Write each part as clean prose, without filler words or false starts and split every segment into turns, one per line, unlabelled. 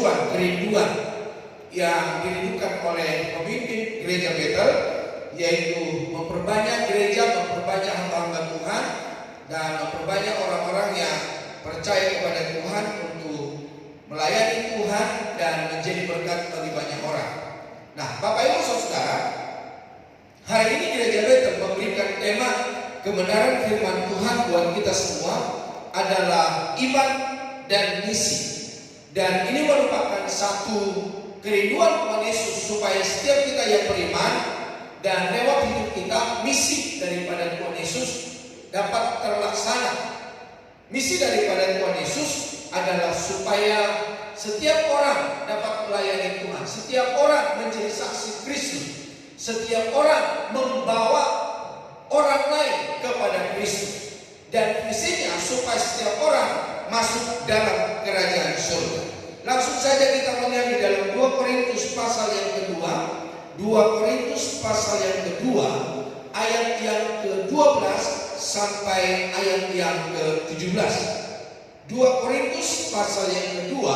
kerinduan yang dirindukan oleh pemimpin gereja Bethel, yaitu memperbanyak gereja, memperbanyak hamba-hamba Tuhan, dan memperbanyak orang-orang yang percaya kepada Tuhan untuk melayani Tuhan dan menjadi berkat bagi banyak orang. Nah, Bapak Ibu Saudara, hari ini gereja Bethel memberikan tema kebenaran firman Tuhan buat kita semua adalah iman dan misi. Dan ini merupakan satu kerinduan Tuhan Yesus supaya setiap kita yang beriman dan lewat hidup kita, misi daripada Tuhan Yesus dapat terlaksana. Misi daripada Tuhan Yesus adalah supaya setiap orang dapat melayani Tuhan, setiap orang menjadi saksi Kristus, setiap orang membawa orang lain kepada Kristus, dan visinya supaya setiap orang masuk dalam kerajaan surga. Langsung saja kita melihat di dalam 2 Korintus pasal yang kedua, 2 Korintus pasal yang kedua, ayat yang ke-12 sampai ayat yang ke-17. 2 Korintus pasal yang kedua,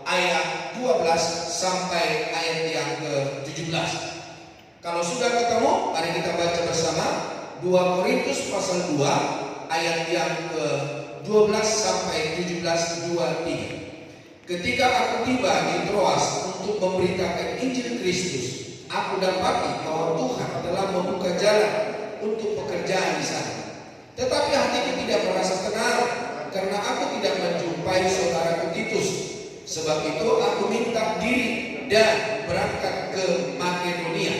ayat 12 sampai ayat yang ke-17. Kalau sudah ketemu, mari kita baca bersama 2 Korintus pasal 2 ayat yang ke-12 sampai 17, 2-3. Ketika aku tiba di Troas untuk memberitakan Injil Kristus, aku dapati bahwa Tuhan telah membuka jalan untuk pekerjaan di sana. Tetapi hatiku tidak merasa tenang karena aku tidak menjumpai saudaraku Titus. Sebab itu aku minta diri dan berangkat ke Makedonia.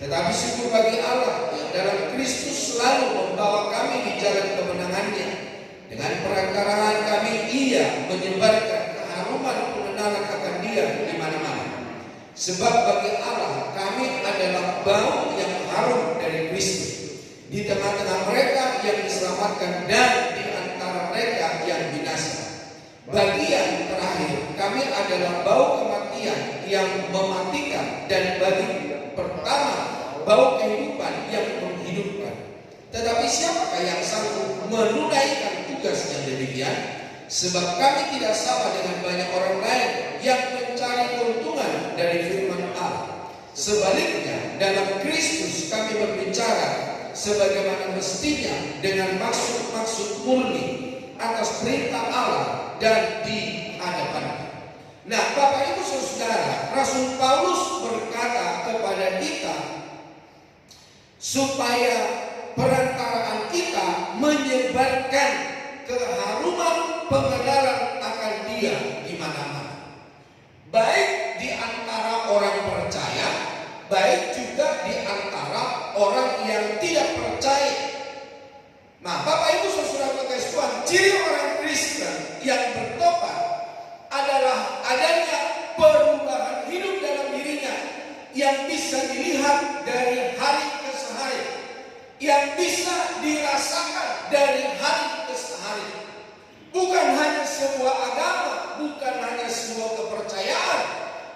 Tetapi syukur bagi Allah yang dalam Kristus selalu membawa kami di jalan kemenangannya. Dengan perantaraan kami ia menyebarkan keharuman pengenalan akan Dia di mana-mana. Sebab bagi Allah kami adalah bau yang harum dari Kristus di tengah-tengah mereka yang diselamatkan dan di antara mereka yang binasa. Bagian terakhir kami adalah bau kematian yang mematikan, dan bagi pertama bau kehidupan yang menghidupkan. Tetapi siapakah yang sanggup menunaikan tugas yang demikian? Sebab kami tidak sama dengan banyak orang lain yang mencari keuntungan dari firman Allah. Sebaliknya, dalam Kristus kami berbicara sebagaimana mestinya dengan maksud-maksud murni atas perintah Allah dan di hadapan. Nah, Bapak Ibu Saudara, Rasul Paulus berkata kepada kita supaya perantaraan kita menyebarkan keharuman pengenalan akan Dia di mana-mana. Baik di antara orang percaya, baik juga di antara orang yang tidak percaya. Nah, Bapak Ibu Saudara kasih Tuhan, ciri orang Kristen yang bertobat adalah adanya perubahan hidup dalam dirinya yang bisa dilihat dari hari ke hari, yang bisa dirasakan dari hari ke hari. Bukan hanya sebuah agama, bukan hanya sebuah kepercayaan,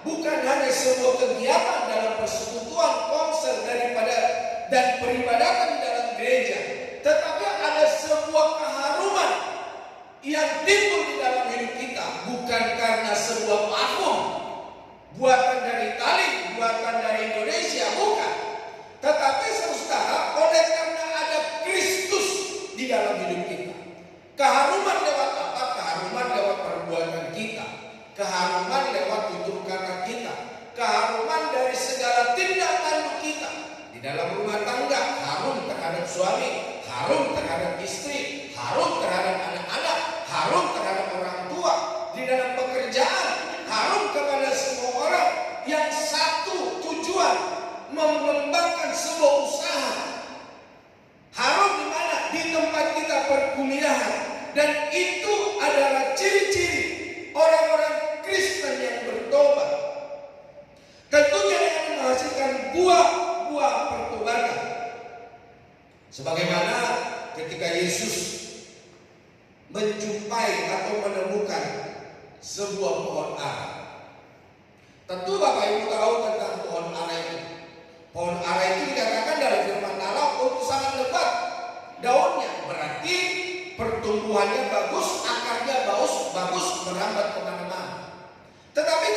bukan hanya sebuah kegiatan dalam persekutuan konser daripada dan peribadatan di dalam gereja, tetapi ada sebuah keharuman yang timbul di dalam hidup kita, bukan karena sebuah parfum buatan dari Itali, buatan dari Indonesia, bukan. Tetapi saudara, oleh karena ada Kristus di dalam hidup kita. Keharuman lewat apa? Keharuman lewat perbuatan kita. Keharuman lewat tutur kata kita. Keharuman dari segala tindak tanduk kita. Di dalam rumah tangga, harum terhadap suami, harum terhadap istri, harum terhadap anak-anak, harum terhadap orang tua. Di dalam pekerjaan, harum kepada semua orang yang satu tujuan, mengembangkan sebuah usaha. Harum di mana? Di tempat kita perkuliahan. Dan itu adalah ciri-ciri orang-orang Kristen yang bertobat. Tentunya yang menghasilkan buah-buah pertobatan. Sebagaimana ketika Yesus menjumpai atau menemukan sebuah pohon ara. Tentu Bapak Ibu tahu tentang pohon ara itu. Pohon ara itu dikatakan dalam firman Allah untuk sangat lebat daunnya, berarti pertumbuhannya bagus, akarnya bagus merambat kemana-mana. Tetapi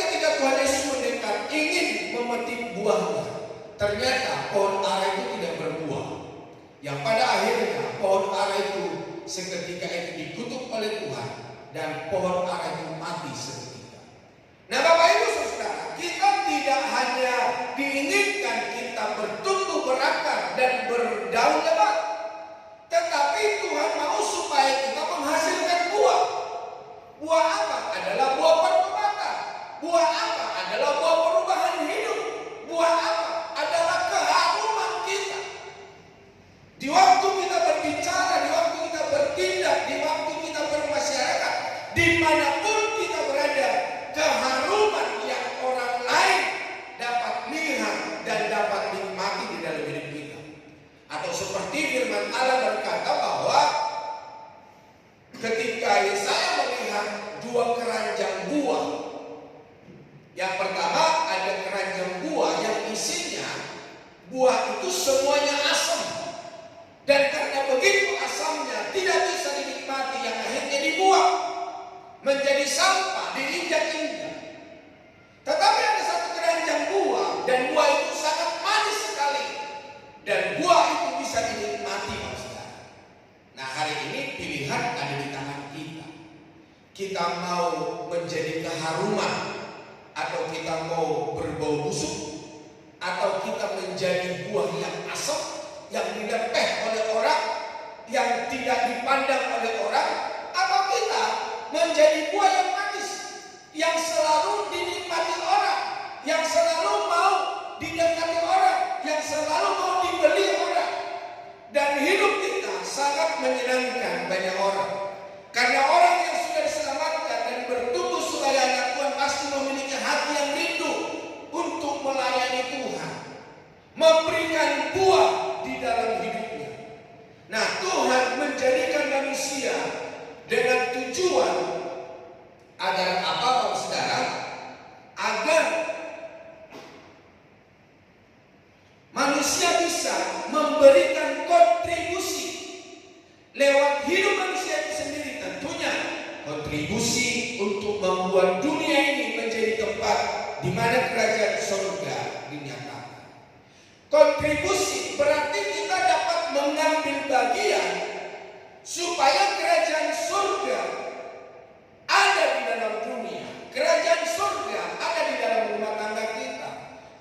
buahnya. Ternyata pohon ara itu tidak berbuah. Yang pada akhirnya pohon ara itu seketika itu dikutuk oleh Tuhan dan pohon ara itu mati seketika. Nah, Bapak Ibu Saudara, kita tidak hanya diinginkan kita bertumbuh berakar dan berdaun lebat, tetapi Tuhan mau supaya kita menghasilkan buah. Buah apa? Adalah buah pertobatan. Buah apa? Adalah buah perubahan hidup. Buah apa? Adalah keharuman kita. Di waktu kita berbicara, di waktu kita bertindak, di waktu kita bermasyarakat, dimanapun kita berada, keharuman yang orang lain dapat lihat dan dapat nikmati di dalam hidup kita. Atau seperti firman Allah berkata bahwa ketika Yesaya melihat dua keranjang buah, yang pertama ada keranjang buah yang isinya buah itu semuanya asam, dan karena begitu asamnya tidak bisa dinikmati, yang akhirnya dibuang menjadi sampah, diinjak-injak. Tetapi ada satu keranjang buah, dan buah itu sangat manis sekali, dan buah itu bisa dinikmati, Saudara. Nah, hari ini pilihan ada di tangan kita. Kita mau menjadi keharuman, atau kita mau berbau busuk, atau kita menjadi buah yang asam, yang didepeh oleh orang, yang tidak dipandang oleh orang, atau kita menjadi buah yang manis, yang selalu dinikmati orang, yang selalu mau didekati orang, yang selalu mau dibeli orang. Dan hidup kita sangat menyenangkan banyak orang. Karena orang yang sudah diselamatkan dan bertumbuh sebagai anak Tuhan pasti memiliki hati yang rindu untuk melayani Tuhan, memberikan buah di dalam hidupnya. Nah, Tuhan menjadikan manusia dengan tujuan agar apa, Bapak Saudara? Agar manusia bisa memberikan kontribusi lewat hidup manusia itu sendiri, tentunya kontribusi untuk membuat dunia ini menjadi tempat di mana kerajaan surga dinyatakan. Kontribusi berarti kita dapat mengambil bagian supaya kerajaan surga ada di dalam dunia. Kerajaan surga ada di dalam rumah tangga kita.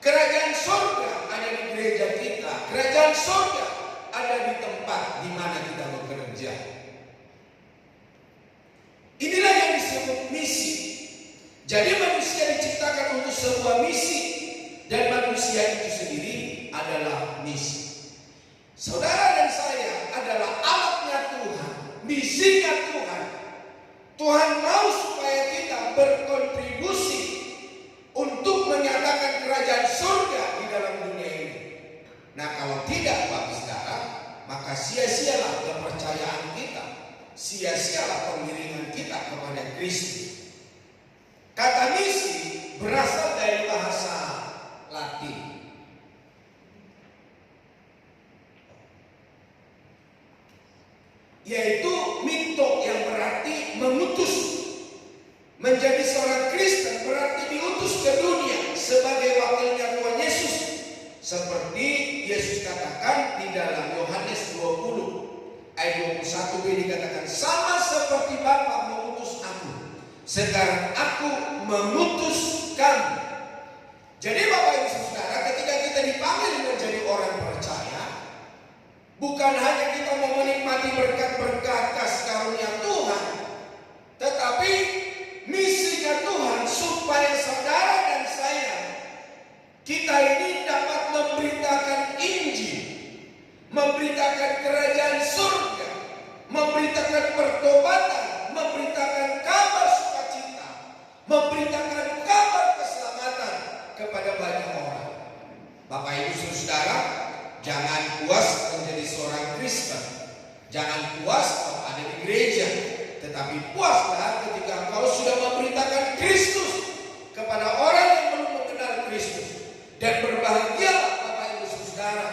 Kerajaan surga ada di gereja kita. Kerajaan surga ada di tempat di mana kita bekerja. Inilah yang disebut misi. Jadi manusia diciptakan untuk sebuah misi, dan manusia itu sendiri adalah misi. Saudara dan saya adalah alatnya Tuhan, misinya Tuhan. Tuhan mau supaya kita berkontribusi untuk menyatakan kerajaan surga di dalam dunia ini. Nah, kalau tidak, Bapak Saudara, maka sia-sialah kepercayaan kita, sia-sialah pengiringan kita kepada Kristus. Kata misi berasal dari bahasa Latin, yaitu mito, yang berarti mengutus. Menjadi seorang Kristen berarti diutus ke dunia sebagai wakilnya Tuhan Yesus. Seperti Yesus katakan di dalam Yohanes 20 ayat 21b dikatakan, sama seperti Bapa mengutus aku, sekarang aku mengutus kamu. Jadi Bapak Ibu Saudara, ketika kita dipanggil menjadi orang percaya, bukan hanya kita mau menikmati berkat-berkat kasih karunia Tuhan, tetapi misinya Tuhan supaya saudara dan saya, kita ini dapat memberitakan Injil, memberitakan kerajaan surga, memberitakan pertobatan, memberitakan kabar sukacita, memberitakan kabar keselamatan kepada banyak orang. Bapak Ibu Saudara, jangan puas menjadi seorang Kristen, jangan puas kalau ada di gereja, tetapi puaslah ketika kau sudah memberitakan Kristus kepada orang yang belum mengenal Kristus. Dan berbahagialah Bapak Ibu Saudara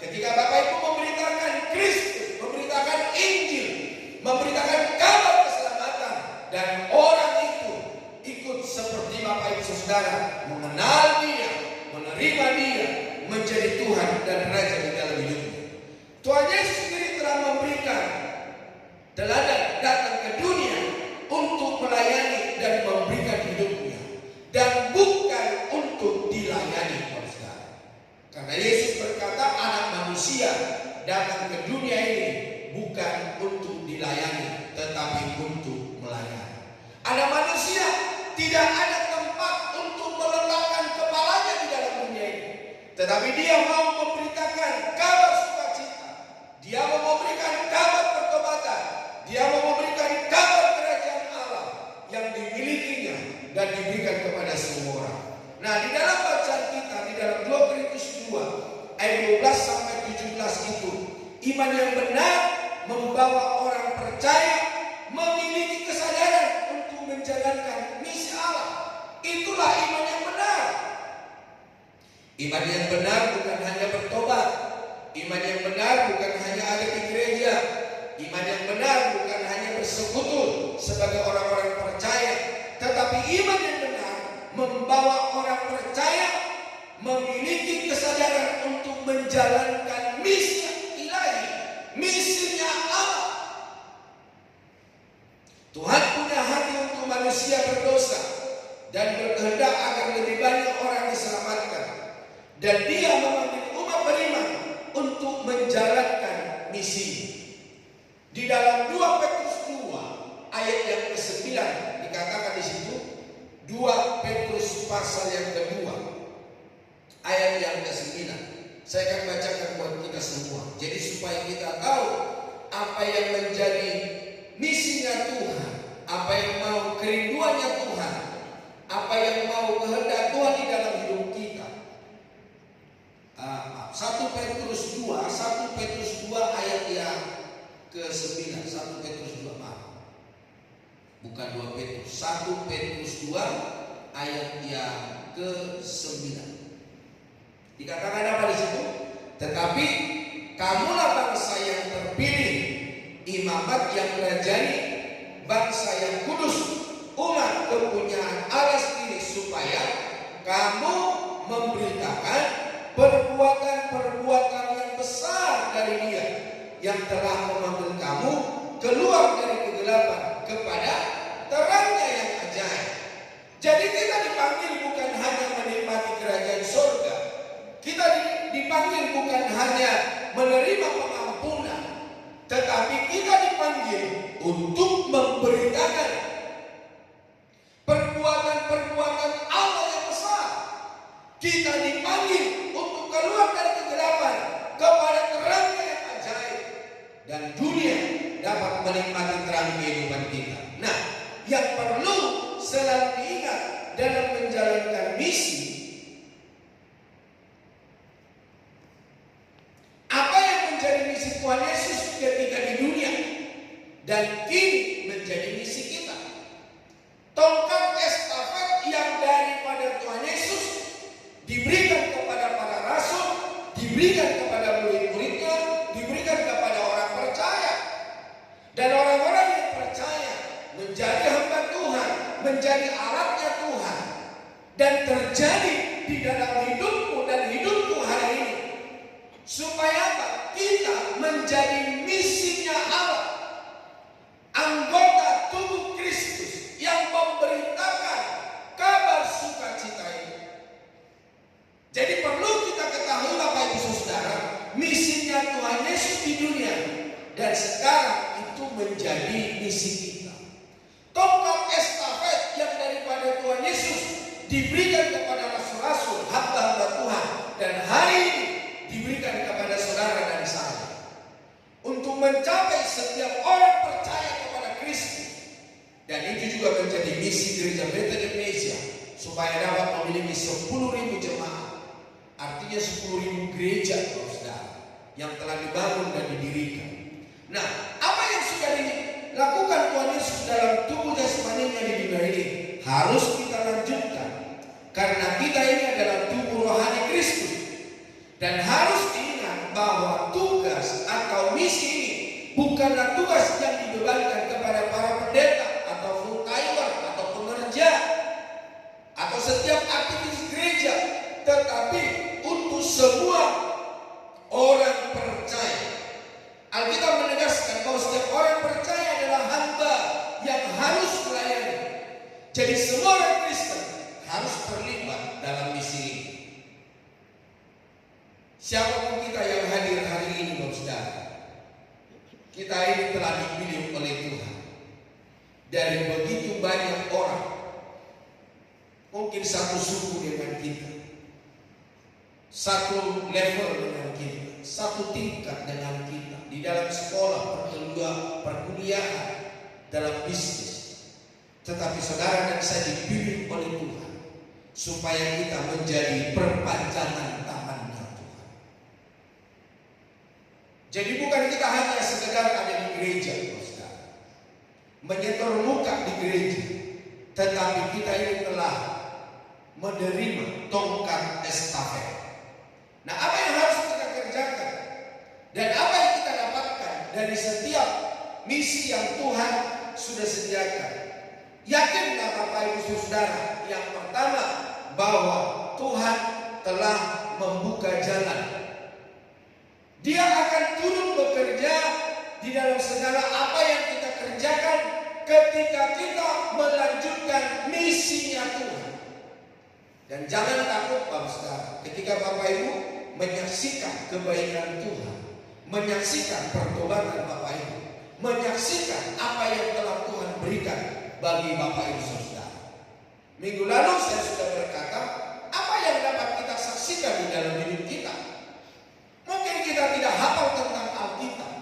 ketika Bapak Ibu memberitakan Kristus, memberitakan Injil, memberitakan kabar keselamatan, dan orang itu ikut seperti Bapak Ibu Saudara mengenal Dia, menerima menerima dia menjadi Tuhan dan Raja di dalam hidupnya. Tuhan Yesus sendiri telah memberikan teladan datang ke dunia untuk melayani dan memberikan hidupnya, dan bukan untuk dilayani. Karena Yesus berkata, anak manusia datang ke dunia ini bukan untuk dilayani, tetapi untuk melayani. Anak manusia tidak ada tempat untuk meletakkan kepalanya di dalam dunia ini, tetapi dia mau memberitakan kabar sukacita, dia mau memberikan kabar pertobatan, dia mau memberikan kabar kerajaan Allah yang dimilikinya dan diberikan kepada semua orang. Nah, di dalam bacaan kita di dalam 2 Korintus 2 ayat 12 sampai 17 itu, iman yang benar membawa orang percaya memiliki kesadaran untuk menjalankan misi Allah. Itulah iman yang benar. Iman yang benar bukan hanya bertobat. Iman yang benar bukan hanya ada di gereja. Iman yang benar bukan hanya bersekutu sebagai orang-orang percaya, tetapi iman yang benar membawa orang percaya memiliki kesadaran untuk menjalankan misi ilahi, misinya Allah. Tuhan punya hati untuk manusia berdosa dan berkehendak agar lebih banyak orang diselamatkan, dan dia memanggil umat beriman untuk menjalankan misi. Di dalam 2 Petrus 2 ayat yang ke-9 dikatakan di situ, 2 Petrus pasal yang kedua ayat yang ke-9. Saya akan bacakan buat kita semua. Jadi supaya kita tahu apa yang menjadi misinya Tuhan, apa yang mau kerinduannya Tuhan, apa yang mau kehendak Tuhan di dalam hidup kita. 1 Petrus 2 ayat yang ke-9. 1 Petrus 2, maaf. Bukan 2 Petrus. 1 Petrus 2 ayat yang ke-9. Dikatakan apa di situ? Tetapi kamulah bangsa yang terpilih, imamat yang rajani, bangsa yang kudus, umat kepunyaan Allah sendiri, supaya kamu memberitakan perbuatan-perbuatan yang besar dari Dia yang telah memanggil kamu keluar dari kegelapan kepada terangnya yang ajaib. Jadi kita dipanggil bukan hanya menikmati kerajaan surga. Kita dipanggil bukan hanya menerima pengampunan, tetapi kita dipanggil untuk memberitakan perbuatan-perbuatan Allah yang besar. Kita dipanggil untuk keluar dari kegelapan kepada terangnya yang ajaib, dan dunia dapat menikmati terang kehidupan kita. Nah, yang perlu selalu diingat dalam menjalankan misi, apa yang menjadi misi Tuhan Yesus ketika di dunia dan kini menjadi misi kita. Tongkat estafet yang daripada Tuhan Yesus diberikan kepada para rasul, diberikan kepada murid-muridnya, diberikan kepada orang percaya. Dan orang-orang yang percaya menjadi hamba Tuhan, menjadi alatnya Tuhan, dan terjadi di dalam hidupmu dan hidupku hari ini. Supaya apa? Kita menjadi misinya Allah, anggota tubuh Kristus yang memberitakan kabar sukacita ini. Jadi perlu kita ketahui Bapak Ibu Saudara, misinya Tuhan Yesus di dunia dan sekarang itu menjadi misi kita. Tongkat estafet yang daripada Tuhan Yesus diberikan kepada rasul-rasul, hamba-hamba Tuhan, dan hari ini diberikan kepada saudara dan saya untuk mencapai setiap orang percaya kepada Kristus. Dan itu juga menjadi misi Gereja Bethel Indonesia, supaya dapat memiliki 10.000 jemaat. Artinya 10.000 gereja, saudara, yang telah dibangun dan didirikan. Nah, apa yang sudah dilakukan Tuhan Yesus dalam tubuh jasmaninya di dunia ini harus kita lanjutkan, karena kita ini adalah tubuh rohani Kristus. Dan harus diingat bahwa tugas atau misi ini bukanlah tugas yang dibebankan kepada para pendeta atau full timer atau pengerja atau setiap aktivis gereja, tetapi untuk semua orang percaya. Alkitab menegaskan bahwa setiap orang percaya adalah hamba yang harus melayani. Jadi semua orang Kristen harus terlibat dalam misi ini. Siapapun kita yang hadir hari ini, saudara, kita ini telah dipilih oleh Tuhan dari begitu banyak orang. Mungkin satu suku dengan kita, satu level dengan kita, satu tingkat dengan kita, di dalam sekolah, perkuliahan, dalam bisnis. Tetapi saudara dan saya dipilih oleh Tuhan supaya kita menjadi perpanjangan tangannya Tuhan. Jadi bukan kita hanya sekedar ada di gereja, saudara, menyetor muka di gereja, tetapi kita ini telah menerima tongkat estafet. Nah, apa yang harus kita kerjakan dan apa yang kita dapatkan dari setiap misi yang Tuhan sudah sediakan? Yakinlah Bapak Ibu Saudara, yang pertama bahwa Tuhan telah membuka jalan. Dia akan turun bekerja di dalam segala apa yang kita kerjakan ketika kita melanjutkan misinya Tuhan. Dan jangan takut Bapak Saudara, ketika Bapak Ibu menyaksikan kebaikan Tuhan, menyaksikan pertobatan Bapak Ibu, menyaksikan apa yang telah Tuhan berikan bagi Bapak Ibu Saudara. Minggu lalu saya sudah berkata, apa yang dapat kita saksikan di dalam hidup kita? Mungkin kita tidak hafal tentang Alkitab,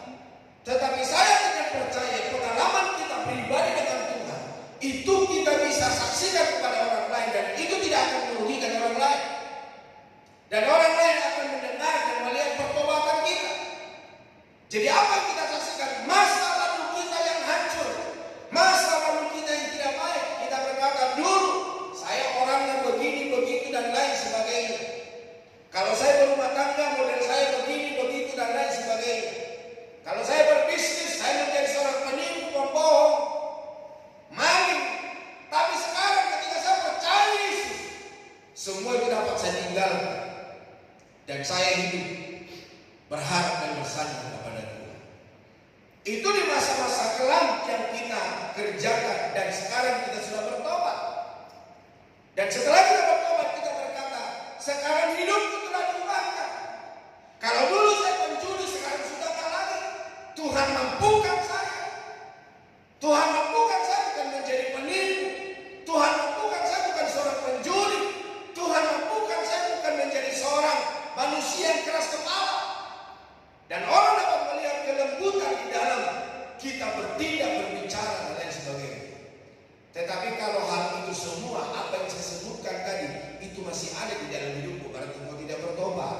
tetapi saya tidak percaya pengalaman kita pribadi dengan Tuhan itu kita bisa saksikan kepada orang lain, dan itu tidak akan merugikan orang lain. Dan orang lain akan mendengar dan melihat pertobatan kita. Jadi apa yang kita saksikan? Masa lalu kita yang hancur, masa lalu kita yang tidak baik. Kita berkata, dulu saya orangnya begini, begitu dan lain sebagainya. Kalau saya berumah tangga, model saya begini, begitu dan lain sebagainya. Kalau saya berbisnis, saya menjadi seorang penipu, pembohong, maling. Tapi sekarang ketika saya percaya Yesus, semua itu dapat saya tinggalkan. Dan saya hidup berharap dan bersandar kepada Tuhan. Itu di masa-masa kelam yang kita kerjakan, dan sekarang kita sudah bertobat. Dan setelah kita bertobat, kita berkata, sekarang hidupku telah diubahkan. Kalau dulu saya pencuri, sekarang sudah tak lagi. Tuhan mampukan saya. Tuhan mampukan saya bukan menjadi penipu. Tuhan mampukan saya bukan seorang penjuri. Tuhan mampukan saya bukan menjadi seorang manusia yang keras kepala. Dan orang dapat melihat kelembutan di dalam kita bertindak, berbicara dan lain sebagainya. Tetapi kalau hal itu semua, apa yang saya sebutkan tadi, itu masih ada di dalam hidupmu, berarti kau tidak bertobat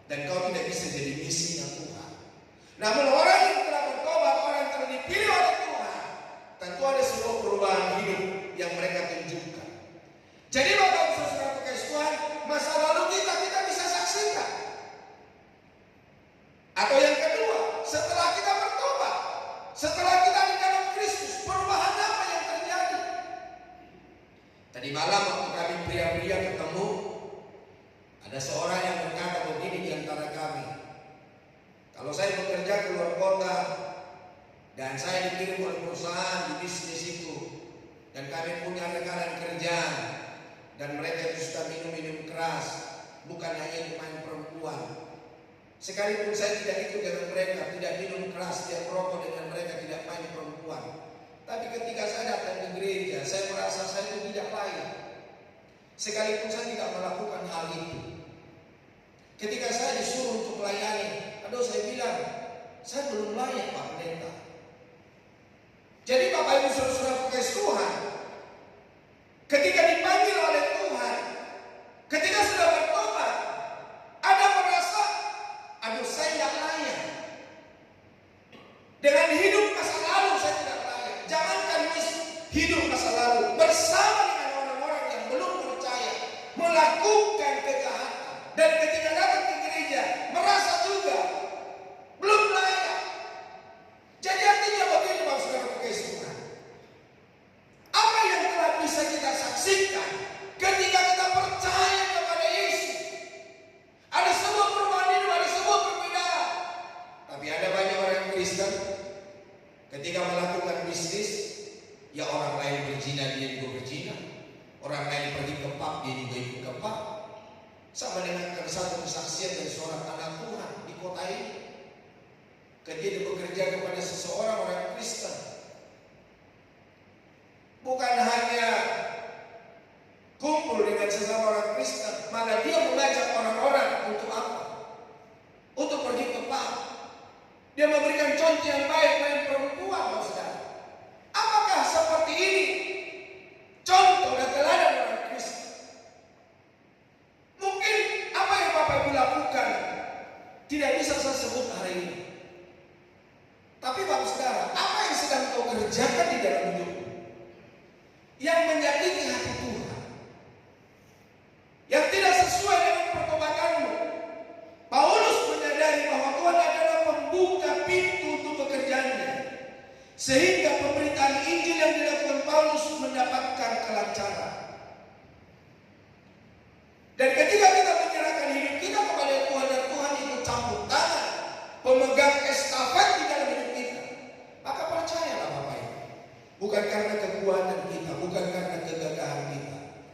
dan kau tidak bisa jadi misinya Tuhan. Namun orang yang telah bertobat, orang yang telah dipilih oleh Tuhan, tentu ada sebuah perubahan hidup yang mereka tunjukkan. Jadi Bapak Ibu Saudara kasih Tuhan, masa lalu kita bisa saksikan. Atau yang kedua, setelah kita bertobat, setelah kita di dalam Kristus, perubahan apa yang terjadi? Tadi malam waktu kami pria-pria ketemu, ada seorang yang berkata begini di antara kami. Kalau saya bekerja ke luar kota dan saya dikirim oleh perusahaan di bisnis itu, dan kami punya rekan kerja, dan mereka itu suka minum keras, bukan hanya main perempuan. Sekalipun saya tidak ikut dengan mereka, tidak minum keras, tidak merokok dengan mereka, tidak main perempuan. Tapi ketika saya datang ke gereja, saya merasa saya itu tidak layak. Sekalipun saya tidak melakukan hal itu. Ketika saya disuruh untuk melayani, aduh saya bilang, saya belum layak Pak Pendeta. Jadi Bapak Ibu Saudara kasih Tuhan, ketika dipanggil oleh Tuhan, ketika sudah bertobat, ada merasa, aduh saya tidak layak. Dengan hidup masa lalu saya tidak layak. Jangankan hidup masa lalu, bersama dengan orang-orang yang belum percaya, melakukan kejahatan, dan ketika datang ke gereja merasa juga belum layak. Jadi artinya begini Bapak Saudara kasih Tuhan, apa yang telah bisa kita saksikan ketika kita percaya kepada Yesus? Saya mendengarkan satu kesaksian dari seorang anak Tuhan di kota ini. Dia bekerja kepada seseorang orang Kristen. Bukan hanya kumpul dengan sesama orang Kristen, malah dia mengajak orang-orang untuk apa? Untuk pergi ke pub. Dia memberikan contoh yang baik bagi perempuan, saudara. Apakah seperti ini contoh dan teladan orang Kristen? Mungkin apa yang Bapak Ibu lakukan tidak bisa saya sebut hari ini. Tapi Bapak Saudara, apa yang sedang kau kerjakan di dalam hidupmu yang menyakiti hati Tuhan, yang tidak sesuai dengan pertobatanmu? Paulus menyadari bahwa Tuhan adalah pembuka pintu untuk pekerjaannya, sehingga pemberitaan Injil yang dilakukan Paulus mendapatkan kelancaran. Dan ketika kita menyerahkan hidup kita kepada Tuhan dan Tuhan itu campur tangan, pemegang estafet di dalam hidup kita, maka percayalah Bapak Ibu, bukan karena kekuatan kita, bukan karena kegagahan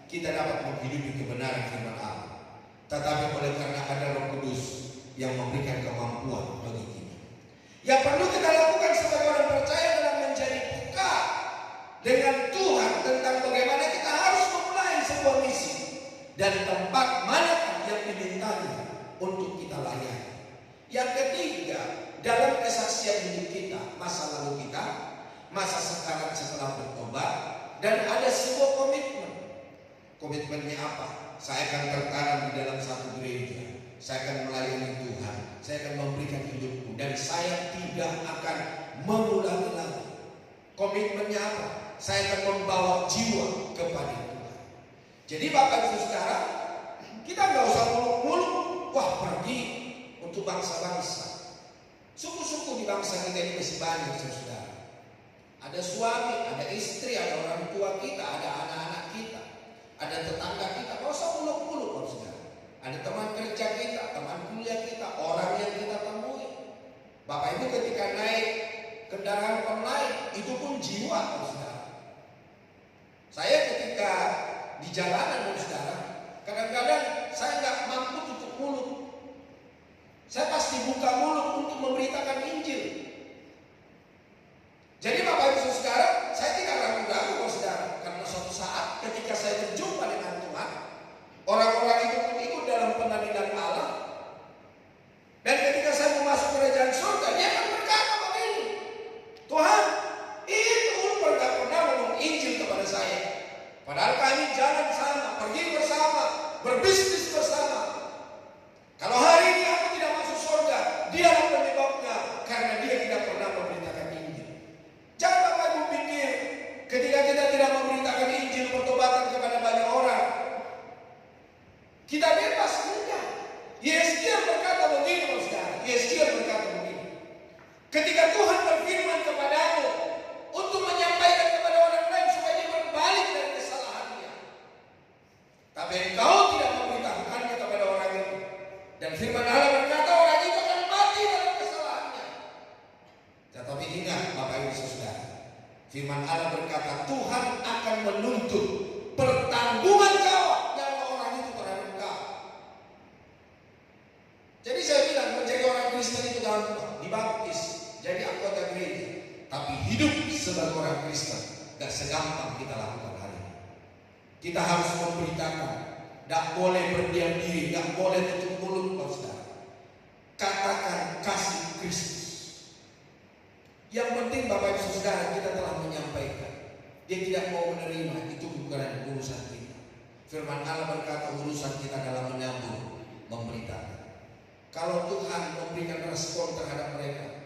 kita dapat menghidupi kebenaran firman Allah, tetapi oleh karena ada Roh Kudus yang memberikan kemampuan bagi kita. Yang perlu kita lakukan sebagai orang percaya adalah menjadi peka dengan Tuhan tentang bagaimana kita harus memulai sebuah misi dan tempat mana yang dimintanya untuk kita layani. Yang ketiga, dalam kesaksian hidup kita, masa lalu kita, masa sekarang setelah bertobat, dan ada sebuah komitmen. Komitmennya apa? Saya akan tertanam di dalam satu gereja. Saya akan melayani Tuhan. Saya akan memberikan hidupku dan saya tidak akan mengulangi lagi. Komitmennya apa? Saya akan membawa jiwa kepada Tuhan. Jadi Bapak Ibu Saudara, kita nggak usah muluk-muluk. Wah, pergi untuk bangsa-bangsa. Suku-suku di bangsa kita ini masih banyak, saudara. Ada suami, ada istri, ada orang tua kita, ada anak-anak kita, ada tetangga kita. Nggak usah muluk-muluk, saudara. Ada teman kerja kita, teman kuliah kita, orang yang kita temui. Bapak Ibu ketika naik kendaraan online, itu pun jiwa, saudara. Saya ketika di jalanan, saudara, kadang-kadang saya nggak mampu tutup mulut. Saya pasti buka mulut untuk memberitakan Injil. Jadi Bapak Ibu Saudara, saya tidak ragu-ragu, saudara, karena suatu saat ketika saya berjumpa dengan Tuhan, orang-orang itu pun ikut dalam pengadilan Allah. Dan ketika saya mau masuk kerajaan surga, dia akan berkata begini, Tuhan, itu pernah ngomong Injil kepada saya. Padahal kami jalan sama, pergi bersama, berbisnis bersama. Kalau hari ini aku tidak masuk surga, dialah penyebabnya, karena dia tidak pernah memberitakan Injil. Jangan Bapak Ibu pikir ketika kita tidak memberitakan Injil pertobatan kepada banyak orang, kita bebas. Enggak. Yeskiel berkata begini, saudara. Yeskiel berkata begini, ketika Tuhan berfirman kepadamu untuk menyampaikan kepada orang lain supaya dia berbalik dari kesalahannya, tapi engkau tidak memberitakannya kepada orang itu, dan firman Allah berkata orang itu akan mati dalam kesalahannya. Tetapi ingat Bapak Ibu Saudara, firman Allah berkata Tuhan akan menuntut pertanggungan jawab nyawa orang itu terhadap engkau. Jadi saya bilang menjadi orang Kristen itu gampang, dibaptis, jadi anggota gereja. Tapi hidup sebagai orang Kristen gak segampang kita lakukan hari ini. Kita harus memberitakan, gak boleh berdiam diri, gak boleh tutup mulut, saudara. Katakan kasih Kristus. Yang penting Bapak Ibu Saudara, kita telah menyampaikan. Dia tidak mau menerima, itu bukan urusan kita. Firman Allah berkata urusan kita dalam menyambung, memberitakan. Kalau Tuhan memberikan respon terhadap mereka,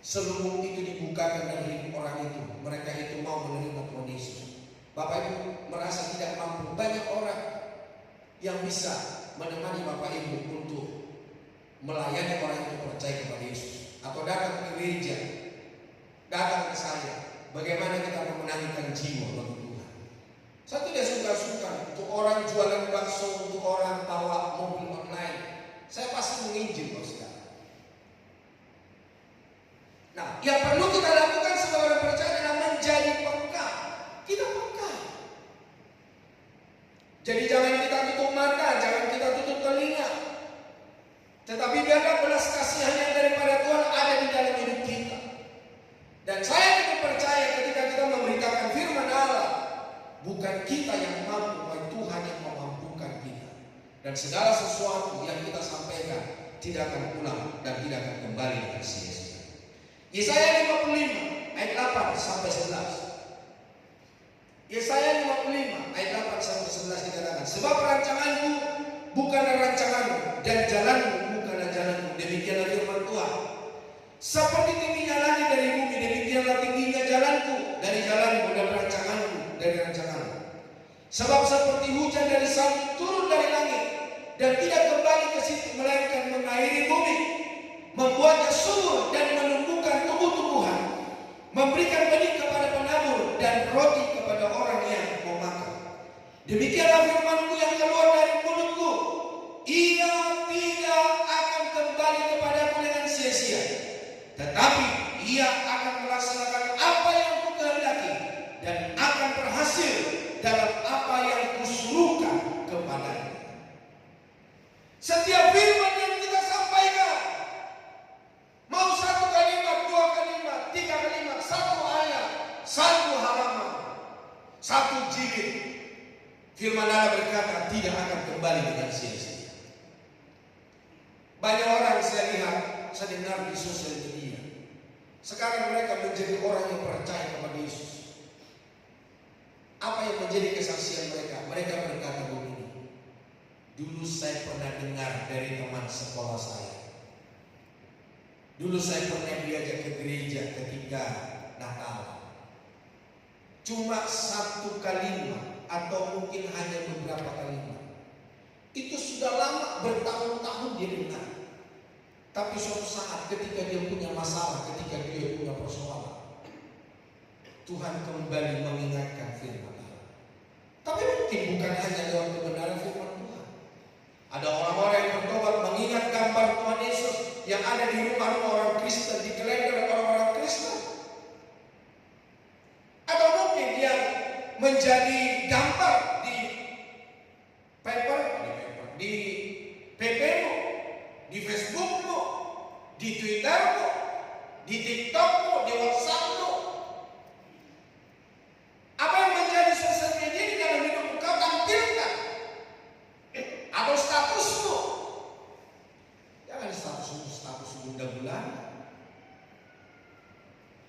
seluruh itu dibukakan dari hidup orang itu, mereka itu mau menerima Tuhan Yesus. Bapak Ibu merasa tidak mampu, banyak orang yang bisa menemani Bapak Ibu untuk melayani orang itu percaya kepada Yesus, atau datang ke gereja, datang ke saya. Bagaimana kita memenangkan jiwa bagi Tuhan? Saya tidak suka-suka untuk orang jualan bakso, untuk orang bawa mobil online. Saya pasti menginjil, saudara. Nah, yang perlu kita lakukan sebagai orang percaya adalah menjadi peka. Kita peka. Jadi jangan kita tutup mata, jangan kita Tetapi biarlah belas kasihan yang daripada Tuhan ada di dalam hidup kita. Dan saya juga percaya ketika kita memberitakan firman Allah, bukan kita yang mampu, tapi Tuhan yang memampukan kita. Dan segala sesuatu yang kita sampaikan tidak akan pulang dan tidak akan kembali dengan sia-sia. Yesaya 55 ayat 8 sampai 11. Yesaya 55 ayat 8 sampai 11 dikatakan, sebab rancanganku bukanlah rancanganmu dan jalanmu bukanlah jalanmu. Demikianlah firman Tuhan. Seperti tingginya langit dari bumi, demikianlah tingginya jalanku dari jalanmu dan rancanganku dari rancanganmu. Sebab seperti hujan dari salju turun dari langit dan tidak kembali ke situ, melainkan mengairi bumi, membuatnya subur dan menumbuhkan tumbuh-tumbuhan, memberikan benih kepada penabur dan roti kepada orang yang mau makan. Demikianlah firman-Ku yang keluar dari mulutku, ia tidak akan kembali kepadaku dengan sia-sia, tetapi ia akan melaksanakan apa yang Ku kehendaki dan akan berhasil dalam apa yang Kusuruhkan kepadanya. Setiap firman yang kita sampaikan, mau satu kalimat, dua kalimat, tiga kalimat, satu ayat, satu halaman, satu jilid, firman Allah berkata tidak akan kembali dengan sia-sia. Banyak orang saya lihat, saya dengar di sosial media, sekarang mereka menjadi orang yang percaya kepada Yesus. Apa yang menjadi kesaksian mereka? Mereka berkata begini, dulu saya pernah dengar dari teman sekolah saya. Dulu saya pernah diajak ke gereja ketika Natal. Cuma satu kalimat atau mungkin hanya beberapa kalimat. Itu sudah lama, bertahun-tahun dia dengar. Tapi suatu saat ketika dia punya masalah, ketika dia punya persoalan, Tuhan kembali mengingatkan firman Allah. Tapi mungkin bukan hanya dalam kebenaran firman Tuhan. Ada orang-orang yang bertobat mengingat gambar Tuhan Yesus yang ada di rumah-rumah orang Kristen, di kalender orang-orang Kristen. Atau mungkin yang menjadi gambar di di PP-mu, di Facebook-mu, di Twitter-mu, di TikTok-mu, di WhatsApp-mu. Apa yang menjadi sosial media di dalam hidupmu kau tampilkan? Atau statusmu? Jangan statusmu status bunda bulanan.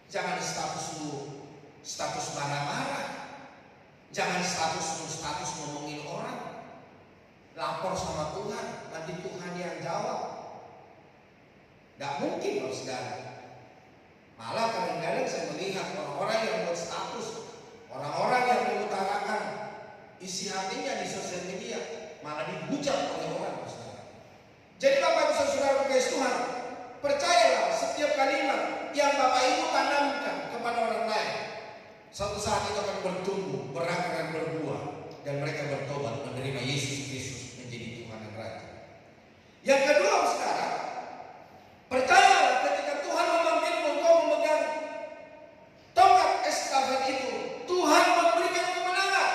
Jangan statusmu status marah-marah. Jangan statusmu status ngomongin orang. Lapor sama Tuhan, nanti Tuhan yang jawab. Gak mungkin loh saudara. Malah kadang-kadang saya melihat orang-orang yang buat status, orang-orang yang mengutarakan isi hatinya di sosial media, malah dihujat oleh orang, saudara. Jadi Bapak Ibu Saudara kasih Tuhan, percayalah setiap kalimat yang Bapak Ibu tanamkan kepada orang lain, suatu saat itu akan bertumbuh, berakar dan berbuah, dan mereka bertobat menerima Yesus Kristus menjadi Tuhan dan Raja. Yang kedua, saudara, percayalah ketika Tuhan memanggilmu untuk memegang tongkat estafet itu, Tuhan memberikan kemenangan.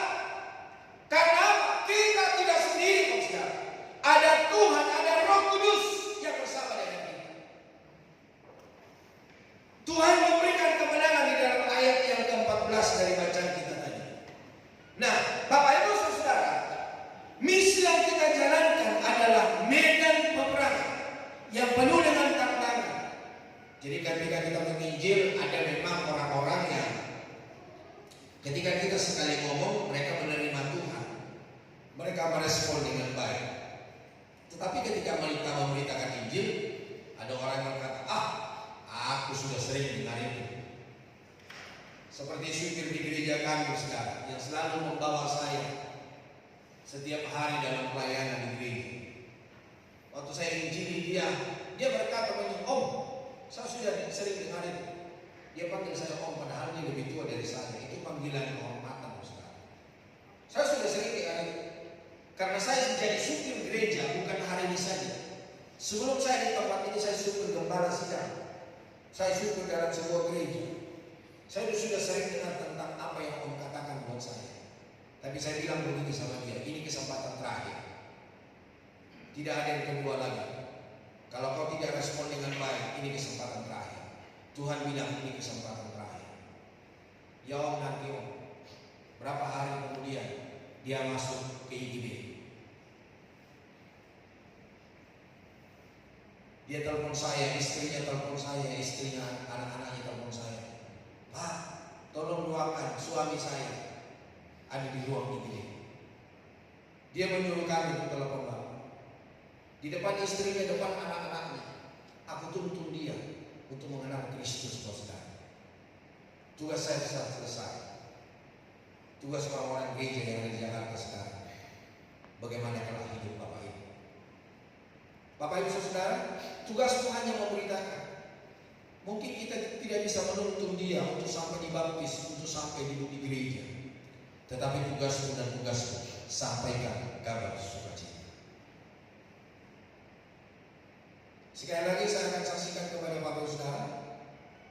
Karena kita tidak sendiri, saudara. Ada Tuhan, ada Roh Kudus yang bersama dengan kita. Tuhan memberikan kemenangan di dalam ayat yang ke-14 dari bacaan kita tadi. Nah, Bapak Ibu Saudara, misi yang kita jalankan adalah medan peperangan yang penuh dengan tantangan. Jadi ketika kita menginjil, ada memang orang-orang yang ketika kita sekali ngomong, mereka menerima Tuhan, mereka merespon dengan baik. Tetapi ketika kita memberitakan Injil, ada orang yang berkata, aku sudah sering dengar itu. Seperti supir di gereja kami, saudara, yang selalu membawa saya setiap hari dalam pelayanan di gereja. Waktu saya injili dia berkata begini, Om, saya sudah sering dengar itu. Dia panggil saya Om, padahal dia lebih tua dari saya. Itu panggilan kehormatan, saudara. Saya sudah sering dengar itu. Karena saya menjadi supir gereja bukan hari ini saja. Sebelum saya di tempat ini, saya supir gembala sidang. Saya supir dalam sebuah gereja. Saya sudah sering dengar tentang apa yang Om katakan buat saya. Tapi saya bilang begini sama dia, ini kesempatan terakhir. Tidak ada yang kedua lagi. Kalau kau tidak respon dengan baik, ini kesempatan terakhir. Tuhan bilang ini kesempatan terakhir. Ya om, nanti om. Berapa hari kemudian dia masuk ke IGD. Dia telepon saya, istrinya telepon saya, istrinya, anak-anaknya telepon saya. Pak, tolong doakan suami saya ada di ruang IGD. Dia menyuruh kami untuk telepon Bapak. Di depan istrinya, depan anak-anaknya. Aku tuntun dia untuk mengenal Kristus, saudara. Tugas saya sudah selesai. Tugas orang-orang gereja yang ada di Jakarta sekarang. Bagaimana kalau hidup Bapak Ibu? Bapak Ibu saudara, tugasmu hanya memberitakan. Mungkin kita tidak bisa menuntun dia untuk sampai dibaptis, untuk sampai duduk di gereja. Tetapi tugasmu dan tugasmu sampaikan kabar sukacita. Sekali lagi saya akan saksikan kepada Bapak Ibu saudara,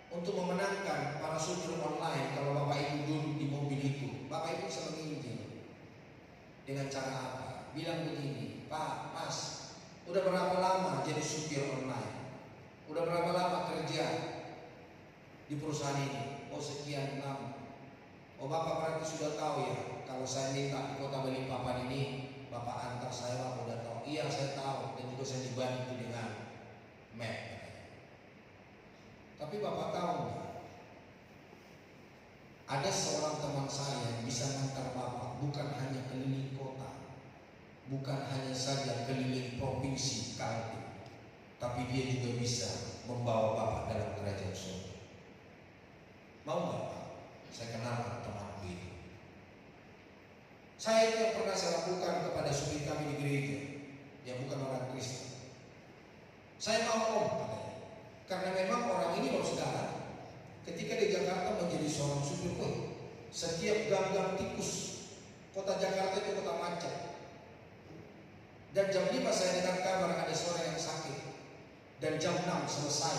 untuk memenangkan para supir online. Kalau Bapak Ibu duduk di mobil itu, Bapak Ibu bisa menginjil. Dengan cara apa? Bilang begini, Pak, Mas, udah berapa lama jadi supir online? Udah berapa lama kerja di perusahaan ini? Oh sekian lama. Oh Bapak berarti sudah tahu ya, kalau saya minta di kota Balikpapan ini Bapak antar saya, Bapak udah tahu. Iya saya tahu, dan juga saya dibantu dengan map. Tapi Bapak tahu nggak? Ada seorang teman saya yang bisa ngantar Bapak bukan hanya keliling kota, bukan hanya saja keliling provinsi Kaltim, tapi dia juga bisa membawa Bapak dalam kerajaan surga. Mau nggak Pak? Saya kenal teman itu. Saya itu yang pernah saya lakukan kepada supir kami di gereja yang bukan orang Kristen. Saya mau katanya. Karena memang orang ini kalau saudara, ketika di Jakarta menjadi seorang supir pun, setiap gang-gang tikus kota Jakarta itu kota macet. Dan jam 5 saya dengar kabar ada seorang yang sakit, dan jam 6 selesai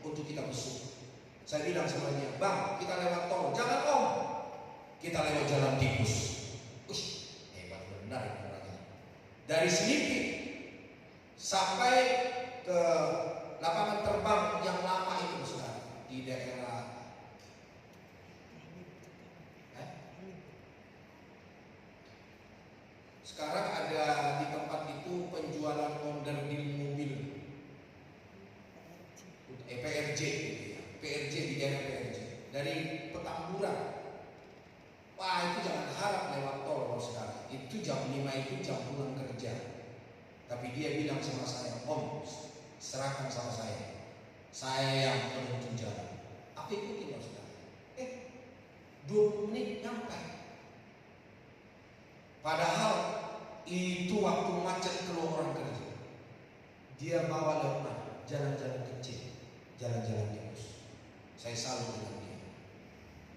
untuk kita besuk. Saya bilang sama dia, Bang, kita lewat tol. Jangan om, kita lewat jalan tikus. Hebat benar ini orangnya. Dari Selipi sampai ke lapangan terbang yang lama itu saudara, di daerah sekarang ada di tempat itu penjualan onderdil mobil PRJ gitu ya. PRJ di daerah PRJ dari Petamburan. Wah itu jangan harap lewat tol kalau sekarang. Itu jam 5 itu jam pulang kerja. Tapi dia bilang sama saya, Om, serahkan sama saya yang menuntun jalan. Aku ikutin ya saudara. 20 menit nyampe. Padahal itu waktu macet keluar orang kerja. Dia bawa lewat jalan-jalan kecil, jalan-jalan tikus. Saya salut dengan dia.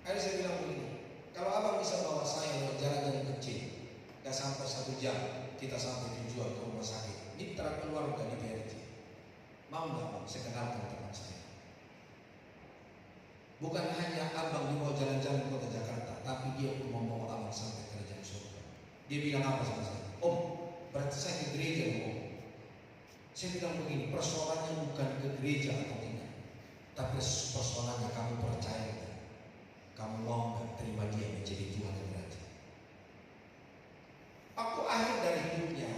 Akhirnya saya bilang begini, kalau abang bisa bawa saya lewat jalan-jalan kecil, gak sampai 1 jam kita sampai tujuan ke rumah sakit. Mitra keluarga di PRJ. Mau nggak bang? Saya kenalkan teman saya. Bukan hanya abang dibawa jalan-jalan kota Jakarta, tapi dia pun membawa abang sampai kerajaan surga. Dia bilang apa sama saya? Om, berarti saya ke gereja om. Saya bilang begini, persoalannya bukan ke gereja atau tidak, tapi persoalannya kamu percaya gak? Kamu mau nggak terima dia menjadi Tuhan dan Raja? Waktu akhir dari hidupnya,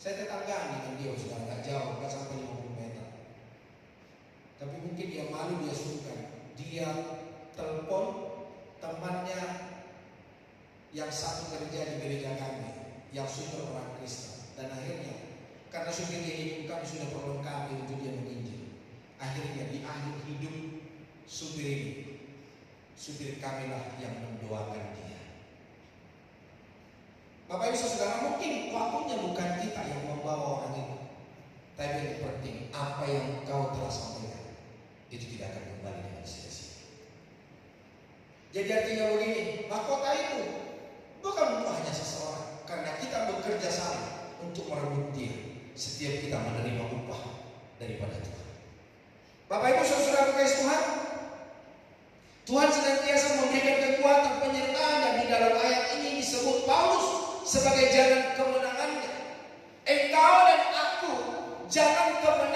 saya tetanggaan dengan dia, sudah nggak jauh, nggak sampai 50 meter. Tapi mungkin dia malu, dia sungkan. Dia telepon temannya yang satu kerja di gereja kami, yang sudah orang Kristen. Dan akhirnya, karena supirnya itu kami sudah perlengkapi untuk dia menginjil. Akhirnya di akhir hidup supir kami lah yang mendoakan dia. Bapak Ibu saudara, mungkin waktunya bukan kita yang membawa orang itu, tapi yang penting apa yang kau telah sampaikan itu tidak akan kembali dengan sia-sia. Jadi artinya begini, mahkota itu bukan untuk hanya seseorang, karena kita bekerja sama untuk merebut dia. Setiap kita menerima upah daripada Tuhan. Bapak Ibu saudara kasih Tuhan, Tuhan senantiasa memberikan kekuatan penyertaan, dan di dalam ayat ini disebut Paulus sebagai jalan kemenangannya. Engkau dan aku jalan kemenangan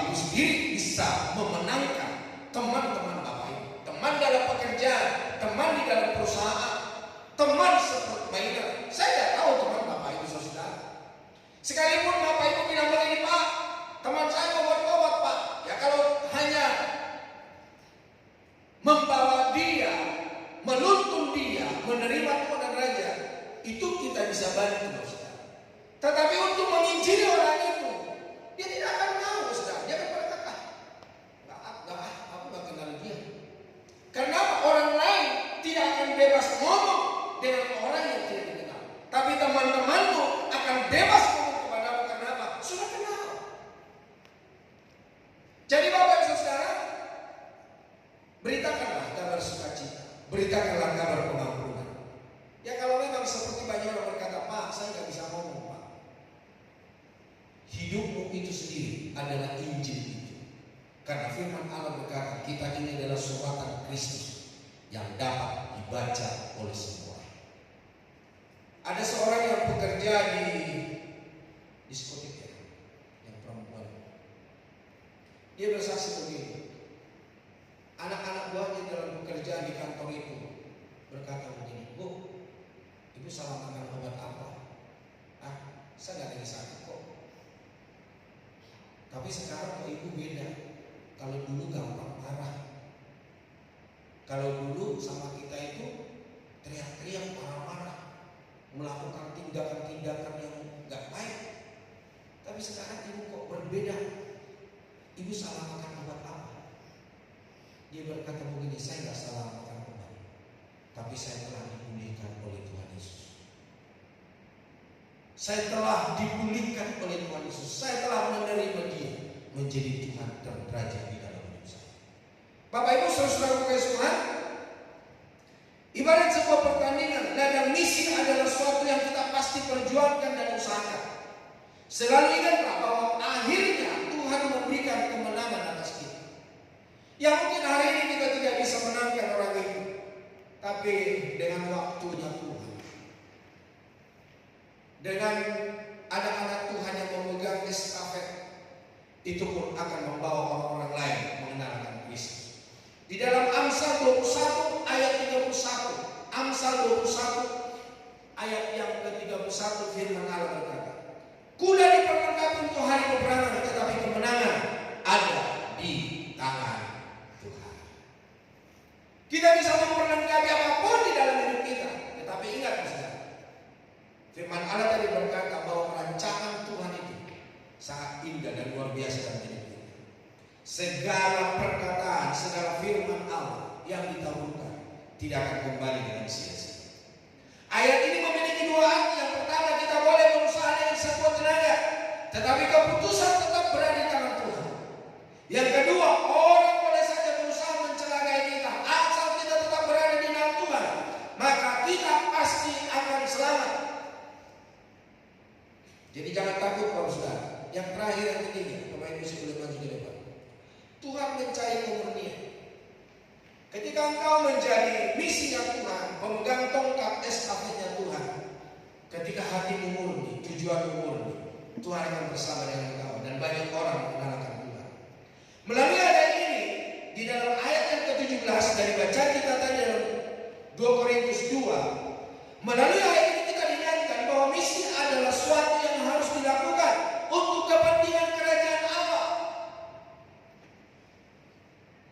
Bapak Ibu sendiri bisa memenangkan teman-teman Bapak Ibu, teman dalam pekerjaan, teman di dalam perusahaan, teman sepermainan. Saya tidak tahu teman Bapak Ibu saudara. Sekalipun Bapak Ibu bilang begini, Pak, teman saya mau bertobat Pak. Ya kalau hanya membawa dia, menuntun dia, menerima Tuhan dan Raja, itu kita bisa bantu saudara. Tetapi untuk menginjili orang itu, dia tidak akan mau saudara. Dia akan berkata, aku gak kenal dia. Karena orang lain tidak akan bebas ngomong dengan orang yang tidak dikenal. Tapi teman-temanmu akan bebas ngomong kepadamu karena apa? Sudah kenal. Jadi Bapak Ibu saudara, beritakanlah kabar sukacita, beritakanlah kabar pengampunan. Ya kalau memang seperti banyak orang berkata, Pak, saya nggak bisa ngomong, Pak. Hidupmu itu sendiri adalah Injil itu. Karena firman Allah berkata, kita ini adalah suratan Kristus yang dapat dibaca oleh semua. Ada seorang yang bekerja di diskotik ya, yang perempuan. Dia bersaksi begini. Anak-anak buahnya dalam pekerjaan di kantor itu berkata begini, Bu, Ibu salah makan obat apa? Saya gak lagi sakit kok. Tapi sekarang kok Ibu beda. Kalau dulu gampang marah. Kalau dulu sama kita itu teriak-teriak, marah-marah, melakukan tindakan-tindakan yang gak baik. Tapi sekarang Ibu kok berbeda. Ibu salah makan obat apa? Dia berkata begini, saya gak salah makan obat, tapi saya telah dipulihkan oleh Tuhan Yesus. Saya telah dipulihkan oleh Tuhan Yesus. Saya telah menerima dia menjadi Tuhan dan Raja di dalam hidup saya. Bapak Ibu saudara kasih Tuhan, ibarat sebuah pertandingan, ladang misi adalah sesuatu yang kita pasti perjuangkan dan usahakan. Selalu ingatlah bahwa akhirnya Tuhan memberikan kemenangan atas kita. Yang mungkin hari ini kita tidak bisa menangkan orang itu, tapi dengan waktunya Tuhan, dengan anak-anak Tuhan yang memegang estafet, itu pun akan membawa orang-orang lain mengenalkan Kristus. Di dalam Amsal 21 ayat 31, Amsal 21 ayat yang ke-31 firman Allah berkata, kuda diperlengkapi untuk hari peperangan, tetapi kemenangan ada di tangan Tuhan. Kita bisa memperlengkapi apapun di dalam hidup kita, tetapi ingat saudara, firman Allah tadi berkata bahwa rancangan Tuhan itu sangat indah dan luar biasa dalam hidup kita. Segala perkataan, segala firman Allah yang ditaburkan tidak akan kembali dengan sia-sia. Ayat ini memiliki dua arti. Yang pertama, kita boleh berusaha dengan sekuat tenaga, tetapi keputusan tetap berada di tangan Tuhan. Yang kedua, orang boleh saja berusaha mencelakai kita, asal kita tetap berada di dalam Tuhan, maka kita pasti akan selamat. Jadi jangan takut Bapak Saudara. Yang terakhir, yang ketiga, Bapak Ibu sebelum maju ke depan, Tuhan mencari kemurnian. Ketika engkau menjadi misinya Tuhan, pemegang tongkat estafetnya Tuhan, ketika hatimu murni, tujuanmu murni, Tuhan akan bersama dengan engkau dan banyak orang mengenalkan Tuhan. Melalui ayat ini, di dalam ayat yang ke-17 dari bacaan kita tadi dalam 2 Korintus 2, melalui ayat ini kita diingatkan bahwa misi adalah suatu yang harus dilakukan untuk kepentingan kerajaan Allah.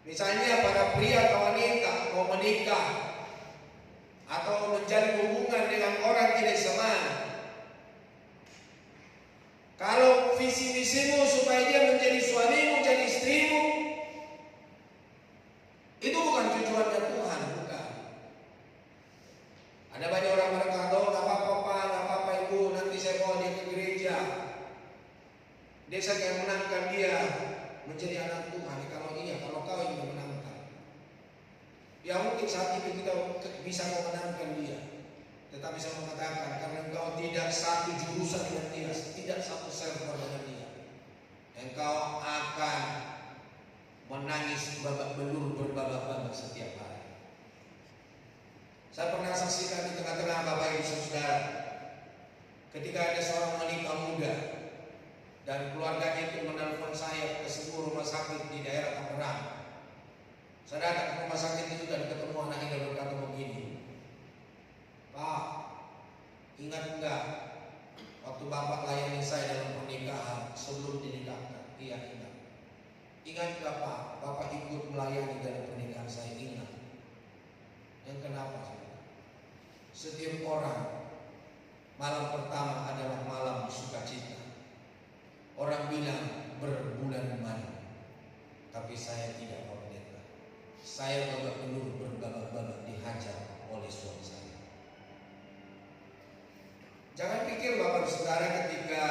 Misalnya para pria atau wanita mau menikah atau menjalin hubungan dengan orang tidak seiman, kalau visi misimu supaya dia menjadi suamimu, jadi istrimu, itu bukan tujuannya Tuhan, bukan. Ada banyak orang berkata, oh gak apa-apa Pak, gak apa-apa Ibu, nanti saya bawa dia ke gereja. Dia akan menangkan dia menjadi anak Tuhan. Kalau kau yang memenangkan, ya mungkin saat itu kita bisa memenangkan dia. Tetapi saya mengatakan, karena engkau tidak satu jurusan dengan dia, tidak satu server dengan dia, engkau akan menangis babak belur berbabak-babak setiap hari. Saya pernah saksikan di tengah-tengah Bapak Ibu Saudara, ketika ada seorang wanita muda, Dan keluarganya itu menelpon saya ke sebuah rumah sakit di daerah Tangerang. Saya datang ke rumah sakit itu dan ketemu anak ini berkata begini, "Pak, ingat enggak waktu Bapak layani saya dalam pernikahan sebelum dinikahkan?" "Iya, ingat." "Ingat enggak Pak, Bapak ikut melayani dalam pernikahan saya?" "Ingat." "Yang kenapa?" "Setiap orang malam pertama adalah malam sukacita. Orang bilang berbulan madu, tapi saya tidak, Pak Pendeta. Saya babak belur berbabak-babak dihajar oleh suami saya." Jangan pikir Bapak Saudara ketika,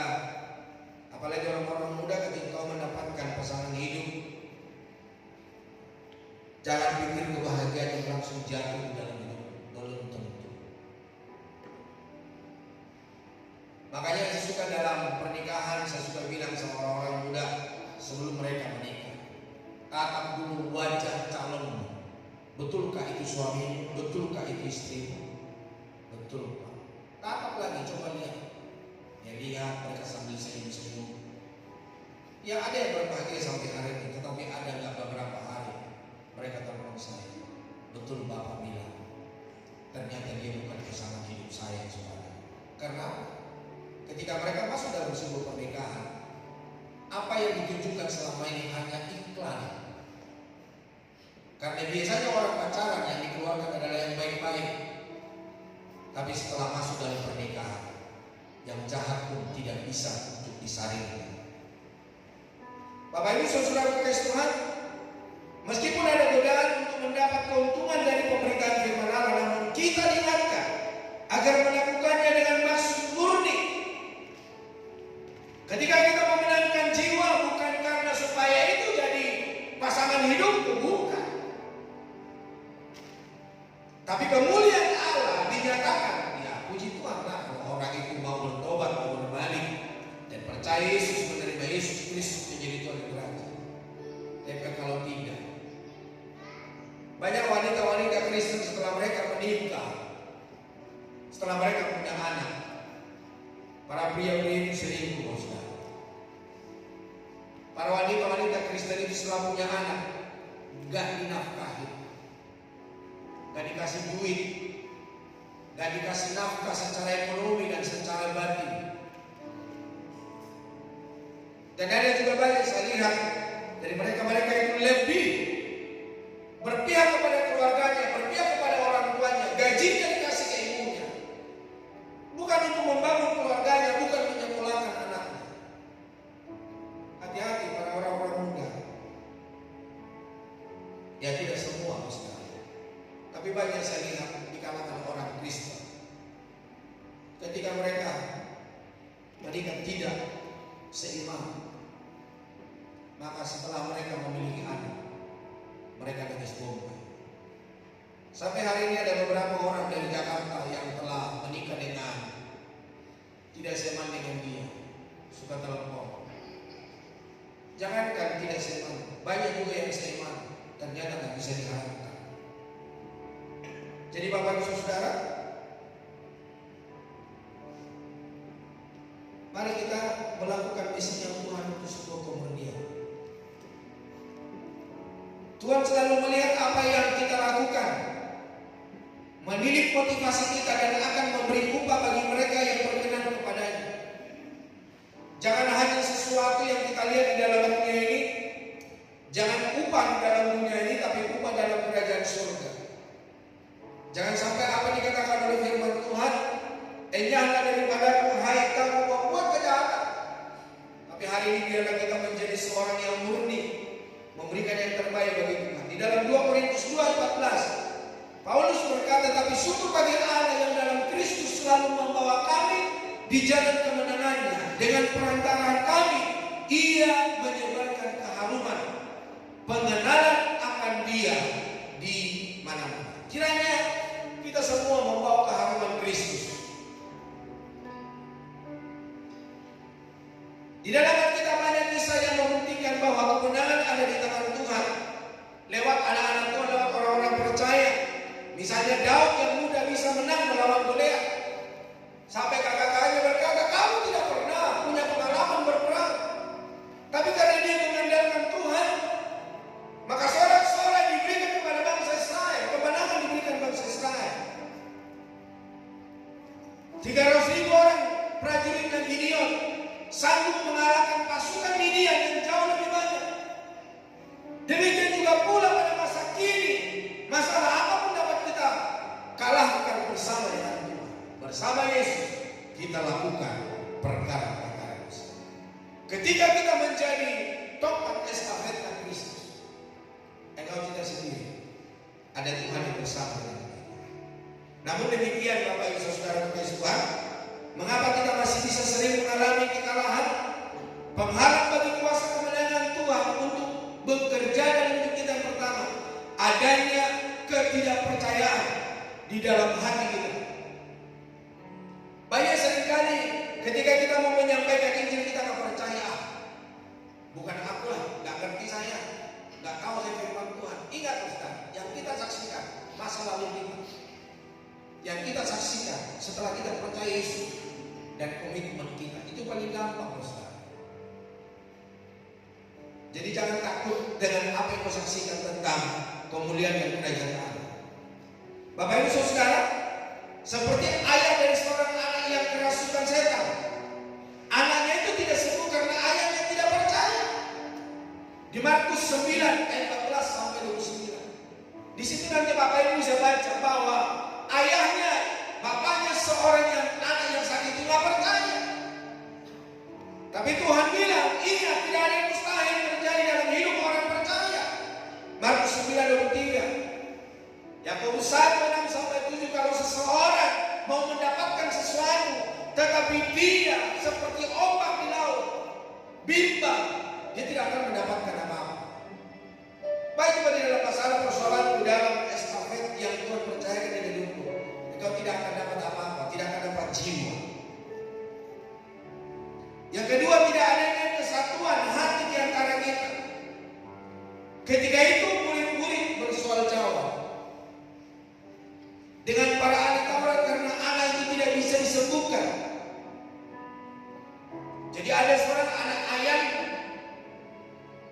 apalagi orang-orang muda, ketika kau mendapatkan pasangan hidup, jangan pikir kebahagiaan yang langsung jatuh di dalam hidup. Belum tentu. Makanya saya suka dalam pernikahan, saya suka bilang sama orang-orang muda sebelum mereka menikah, tatap dulu wajah calonmu. Betulkah itu suamimu? Betulkah itu istrimu? Betul Pak. Tatap lagi, coba lihat. Ya lihat mereka sambil senyum-senyum. Ya ada yang berbahagia sampai hari ini, tetapi ada nggak beberapa hari mereka telepon saya, "Betul Bapak bilang, ternyata dia bukan pasangan hidup saya, saudara." Karena ketika mereka masuk dalam sebuah pernikahan, apa yang ditunjukkan selama ini hanya iklan. Karena biasanya orang pacaran yang dikeluarkan adalah yang baik-baik, tapi setelah masuk dalam pernikahan, yang jahat pun tidak bisa untuk disaringkan. Bapak Ibu Saudara kekasih Tuhan, meskipun ada godaan untuk mendapat keuntungan dari pemberitaan firman Allah, namun kita diingatkan agar melakukannya dengan maksud murni. Ketika kita memenangkan jiwa, bukan karena supaya itu jadi pasangan hidup, bukan. Tapi kemuliaan Allah dinyatakan. Ya puji Tuhan lah kalau orang itu mau bertobat, mau berbalik dan percaya Yesus, menerima Yesus Kristus menjadi Tuhan dan Raja. Tapi kalau tidak, banyak wanita-wanita Kristen setelah mereka menikah, setelah mereka punya anak, para pria-pria itu selingkuh, saudara. Para wanita-wanita Kristen itu setelah punya anak, gak dinafkahi, gak dikasih duit, gak dikasih nafkah secara ekonomi dan secara batin. Dan ada juga banyak saya lihat dari mereka-mereka itu lebih berpihak kepada keluarganya, berpihak kepada orang tuanya, gajinya dikasih ke ibunya, bukan untuk membangun keluarganya, bukan menyekolahkan anaknya. Hati-hati para orang-orang muda. Ya tidak semua saudara, tapi banyak saya lihat di kalangan orang Kristen, ketika mereka menikah tidak seiman, maka setelah mereka memiliki anak, mereka tegas bomba. Sampai hari ini ada beberapa orang dari Jakarta yang telah menikah dengan tidak seiman dengan dia, suka telepon. Jangankan tidak seiman, banyak juga yang seiman, ternyata tak bisa diharapkan. Jadi Bapak Ibu Saudara, mari kita melakukan misi yang Tuhan untuk sebuah kemudian. Tuhan selalu melihat apa yang kita lakukan, menilik motivasi kita dan akan memberi upah bagi mereka yang berkenan kepadanya. Jangan hanya sesuatu yang kita lihat di dalam dunia ini, jangan upah di dalam dunia ini, tapi upah dalam kerajaan surga. Jangan sampai apa dikatakan oleh firman Tuhan, "Enyahlah daripadaku, hai kamu pembuat kejahatan." Tapi hari ini biarlah kita menjadi seorang yang murni, memberikan yang terbaik bagi Tuhan. Di dalam 2 Korintus 2:14, Paulus berkata, "Tapi syukur bagi Allah yang dalam Kristus selalu membawa kami di jalan kemenangannya. Dengan perantaraan kami, Ia menyebarkan keharuman, pengenalan akan Dia di mana-mana." Kiranya kita semua membawa keharuman Kristus. Di dalam kita banyak kisah yang membuktikan bahwa kemenangan ada di tangan Tuhan lewat anak-anak Tuhan, lewat orang-orang percaya. Misalnya Daud yang muda bisa menang melawan Goliat, sampai kakak-kakaknya berkata, "Kamu tidak pernah punya pengalaman berperang, Demikian juga pula pada masa kini, masalah apapun dapat kita kalahkan bersama dengan Tuhan. Bersama Yesus kita lakukan perkara-perkara besar. Ketika kita menjadi tongkat estafet Kristus, engkau tidak sendiri. Ada Tuhan yang bersama dengan kita. Namun demikian Bapak Ibu Saudara kasih Tuhan, mengapa kita masih bisa sering mengalami kekalahan? Penghalang bagi kuasa kemenangan Tuhan untuk bekerja dan untuk kita yang pertama, adanya ketidakpercayaan di dalam hati kita. Banyak seringkali ketika kita mau menyampaikan Injil kita nggak percaya. Bukan aku lah, nggak ngerti saya, nggak tahu saya firman Tuhan. Ingat Ustaz, yang kita saksikan masa lalu kita, yang kita saksikan setelah kita percaya Yesus dan komitmen kita, itu paling gampang Ustaz. Jadi jangan takut dengan apa yang kau saksikan tentang kemuliaan dan kerajaan Allah. Bapak Ibu Saudara, seperti ayah dari seorang anak yang kerasukan setan. Anaknya itu tidak sembuh karena ayahnya tidak percaya. Di Markus 9 ayat 14 sampai 29. Di situ nanti Bapak Ibu bisa baca bahwa ayahnya, bapaknya seorang yang anak yang sakit itu tidak percaya. Tapi Tuhan bilang, ingat tidak ada yang mustahil terjadi dalam hidup orang percaya. Markus 9:23. Yakobus 1:6 sampai 7, kalau seseorang mau mendapatkan sesuatu, tetapi dia seperti ombak di laut, bimbang, dia tidak akan mendapatkan apa-apa. Baik juga di dalam masalah persoalan di dalam estafet yang Tuhan percayakan di hidupmu, engkau tidak akan dapat apa-apa, tidak akan dapat jiwa. Yang kedua, tidak adanya kesatuan hati di antara kita. Ketika itu murid-murid bersoal jawab dengan para ahli Taurat karena anak itu tidak bisa disembuhkan. Jadi ada seorang anak ayam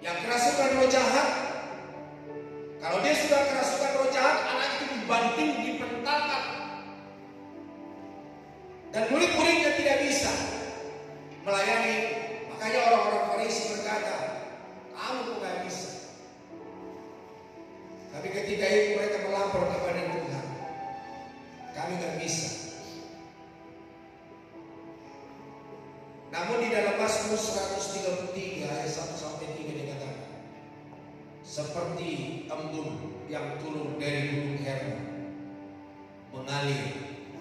yang kerasukan roh jahat. Kalau dia sudah kerasukan roh jahat, anak itu dibanting, dipentalkan. Dan murid-muridnya tidak bisa melayani. Makanya orang-orang Farisi berkata, kamu kok gak bisa. Tapi ketika itu mereka melapor kepada Tuhan, kami gak bisa. Namun di dalam Mazmur 133 ayat 1 sampai 3 dikatakan, seperti embun yang turun dari gunung Hermon mengalir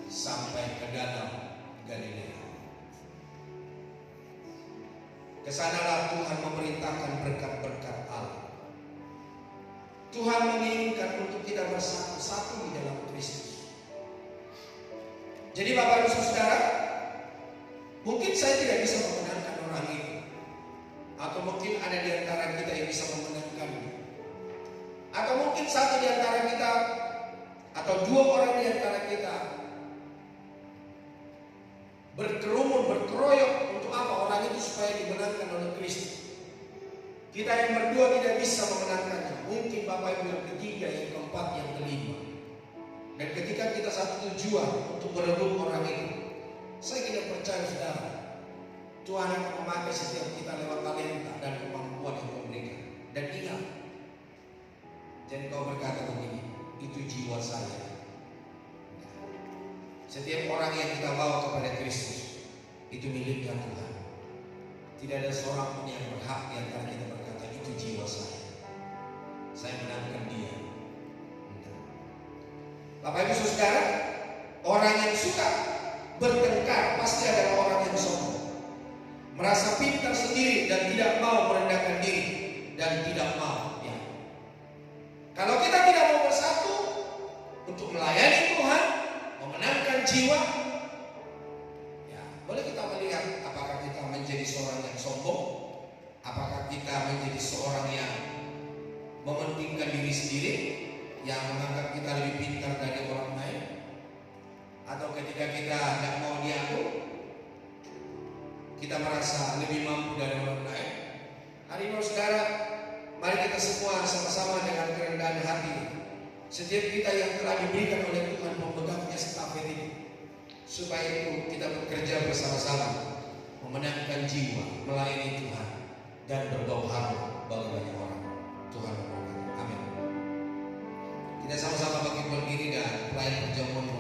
sampai ke danau Galilea. Kesanalah Tuhan memerintahkan berkat-berkat Allah. Tuhan menginginkan untuk kita bersatu-satu di dalam Kristus. Jadi Bapak Ibu Saudara, mungkin saya tidak bisa memenangkan orang itu, atau mungkin ada di antara kita yang bisa memenangkannya, atau mungkin satu di antara kita, atau dua orang di antara kita berkerumun, berkeroyok untuk apa? Orang itu supaya dimenangkan oleh Kristus. Kita yang berdua tidak bisa memenangkannya. Mungkin Bapak Ibu yang ketiga, yang keempat, yang kelima. Dan ketika kita satu tujuan untuk merebut orang itu, saya tidak percaya saudara, Tuhan akan memakai setiap kita lewat talenta dan kemampuan yang Dia berikan. Dan ingat, jangan kau berkata begini, itu jiwa saya. Setiap orang yang kita bawa kepada Kristus itu miliknya Tuhan. Tidak ada seorang pun yang berhak di antara kita berkata itu jiwa saya. Saya menangkan dia. Bapak Ibu Saudara, orang yang suka bertengkar pasti adalah orang yang sombong, merasa pintar sendiri dan tidak mau merendahkan diri dan tidak mau. Ya. Kalau kita tidak mau bersatu untuk melayani Tuhan, memenangkan jiwa, ya boleh kita melihat apakah kita menjadi seorang yang sombong, apakah kita menjadi seorang yang mementingkan diri sendiri, yang menganggap kita lebih pintar dari orang lain, atau ketika kita tidak mau diaku, kita merasa lebih mampu dari orang lain. Hari ini saudara, mari kita semua sama-sama dengan kerendahan hati, setiap kita yang telah diberikan oleh Tuhan memegang estafet ini, supaya itu kita bekerja bersama-sama, memenangkan jiwa, melayani Tuhan, dan berbau harum bagi banyak orang. Tuhan memberkati. Amin. Kita sama-sama bangkit berdiri dan pelayan perjamuan boleh